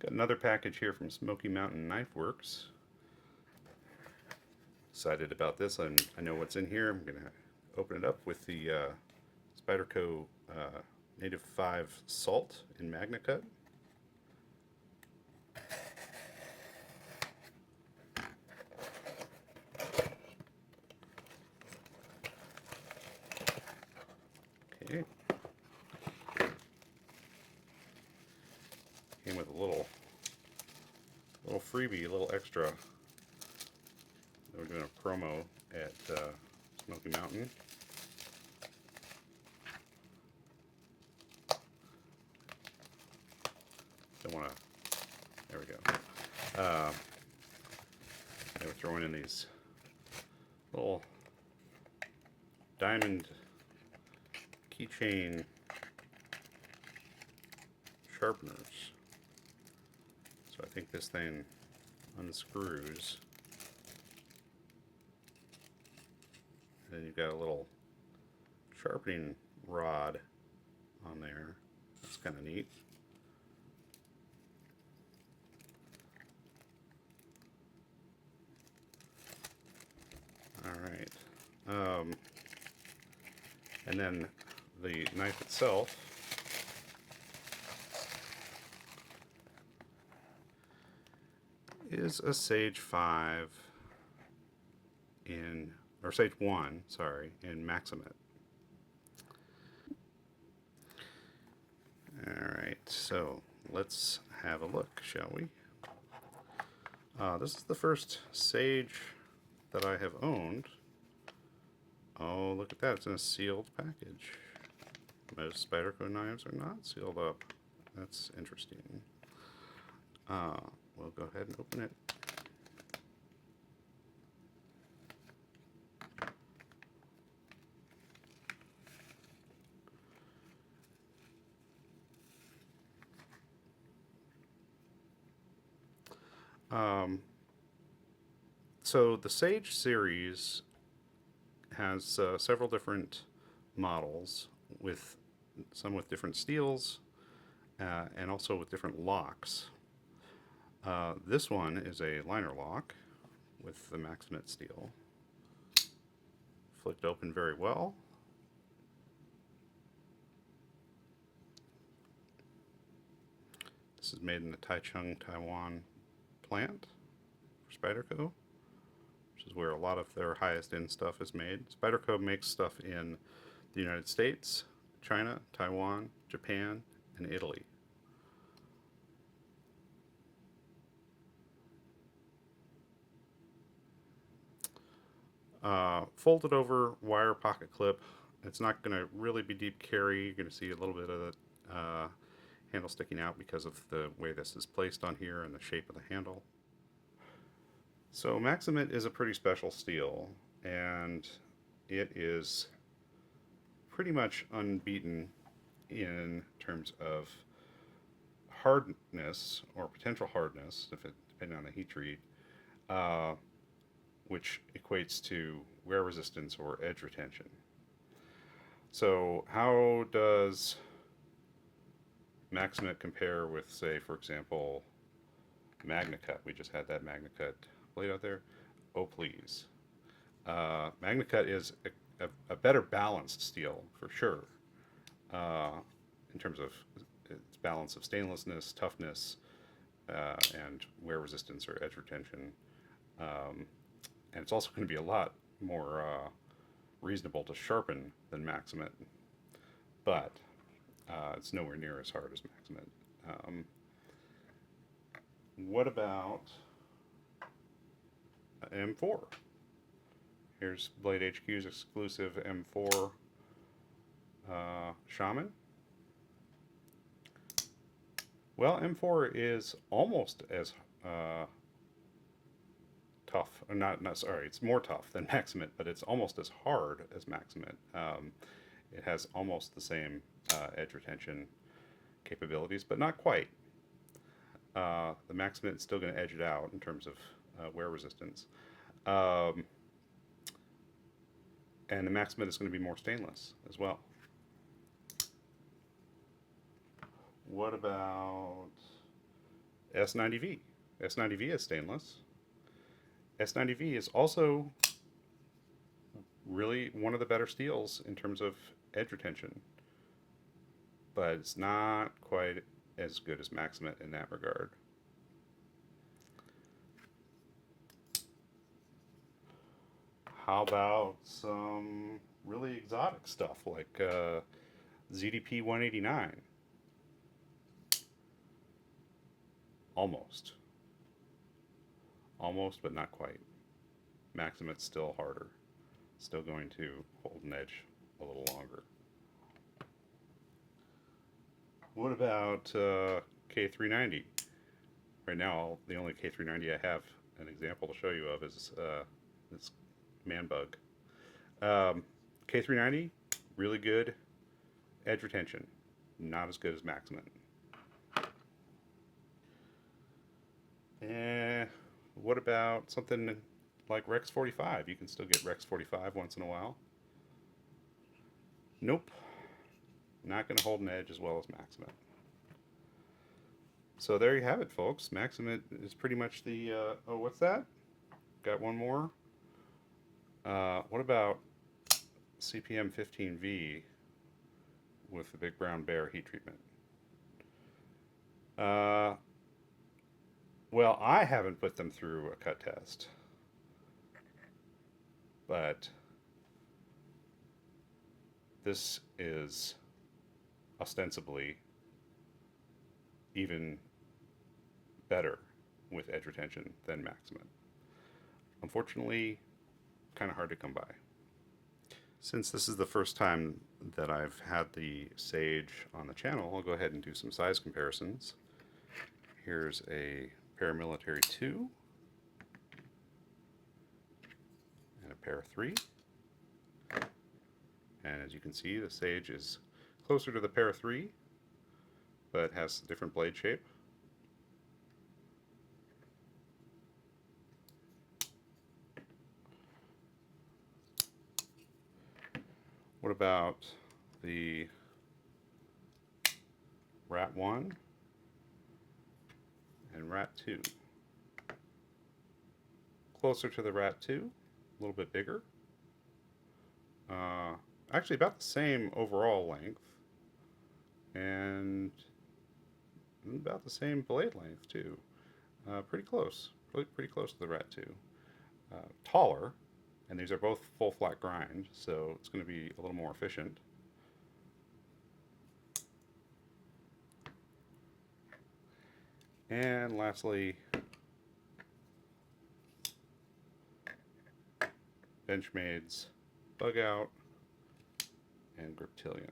Got another package here from Smoky Mountain Knife Works. Excited about this. I know what's in here. I'm going to open it up with the Spyderco Native 5 Salt in MagnaCut. Okay. Came with a little freebie, a little extra. We're doing a promo at Smoky Mountain. Don't want to. There we go. They were throwing in these little diamond keychain sharpeners. So I think this thing unscrews. And then you've got a little sharpening rod on there. That's kind of neat. Alright. And then the knife itself is a Sage 5 or Sage 1, sorry, in Maxamet. Alright, so let's have a look, shall we? This is the first Sage that I have owned. Oh, look at that, it's in a sealed package. Most Spyderco knives are not sealed up. That's interesting. We'll go ahead and open it. So the Sage series has several different models, with some with different steels and also with different locks. This one is a liner lock with the Maxamet steel. Flicked open very well. This is made in the Taichung, Taiwan plant for Spyderco, which is where a lot of their highest end stuff is made. Spyderco makes stuff in the United States, China, Taiwan, Japan, and Italy. Folded over wire pocket clip. It's not going to really be deep carry. You're going to see a little bit of the handle sticking out because of the way this is placed on here and the shape of the handle. So Maxamet is a pretty special steel, and it is pretty much unbeaten in terms of hardness or potential hardness, depending on the heat treat, which equates to wear resistance or edge retention. So how does Maxamet compare with, say, for example, MagnaCut? We just had that MagnaCut blade out there. Oh, please. MagnaCut is a better balanced steel, for sure, in terms of its balance of stainlessness, toughness, and wear resistance or edge retention. And it's also going to be a lot more reasonable to sharpen than Maxamet, but it's nowhere near as hard as Maxamet. What about M4? Here's Blade HQ's exclusive M4 Shaman. Well, M4 is almost as tough, or sorry, it's more tough than Maxamet, but it's almost as hard as Maxamet. It has almost the same edge retention capabilities, but not quite. The Maxamet is still going to edge it out in terms of wear resistance. And the Maxamet is going to be more stainless as well. What about S90V. S90V is stainless. S90V is also really one of the better steels in terms of edge retention, but it's not quite as good as Maxamet in that regard. How about some really exotic stuff like ZDP 189? Almost. Almost, but not quite. Maxamet's still harder. Still going to hold an edge a little longer. What about K390? Right now, the only K390 I have an example to show you of is this man bug. K390, really good edge retention. Not as good as Maxamet. And what about something like Rex 45? You can still get Rex 45 once in a while. Nope. Not going to hold an edge as well as Maxamet. So there you have it, folks. Maxamet is pretty much the... oh, what's that? Got one more. What about CPM 15V with the Big Brown Bear heat treatment? Well, I haven't put them through a cut test, but this is ostensibly even better with edge retention than Maxamet. Unfortunately, kind of hard to come by. Since this is the first time that I've had the Sage on the channel, I'll go ahead and do some size comparisons. Here's a Paramilitary 2 and a Para 3. And as you can see, the Sage is closer to the Para 3, but has a different blade shape. What about the Rat 1 and Rat 2? Closer to the Rat 2, a little bit bigger. Actually about the same overall length, and about the same blade length too. Pretty close, pretty close to the Rat 2. Taller, and these are both full flat grind, so it's going to be a little more efficient. And lastly, Benchmade's Bug Out and Griptilian.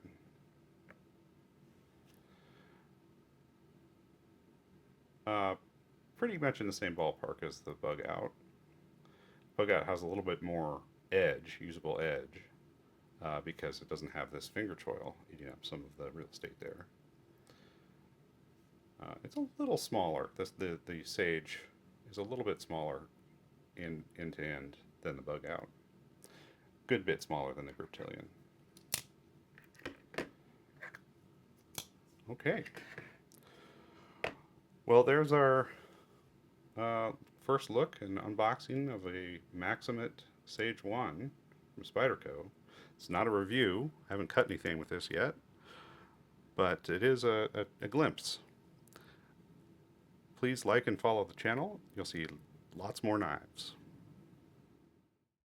Pretty much in the same ballpark as the Bug Out. Bug Out has a little bit more edge, usable edge, because it doesn't have this finger choil eating up some of the real estate there. It's a little smaller. The Sage is a little bit smaller end to end than the Bug Out. Good bit smaller than the Griptilian. Okay. Well, there's our first look and unboxing of a Maxamet Sage 1 from Spyderco. It's not a review. I haven't cut anything with this yet, but it is a glimpse. Please like and follow the channel. You'll see lots more knives.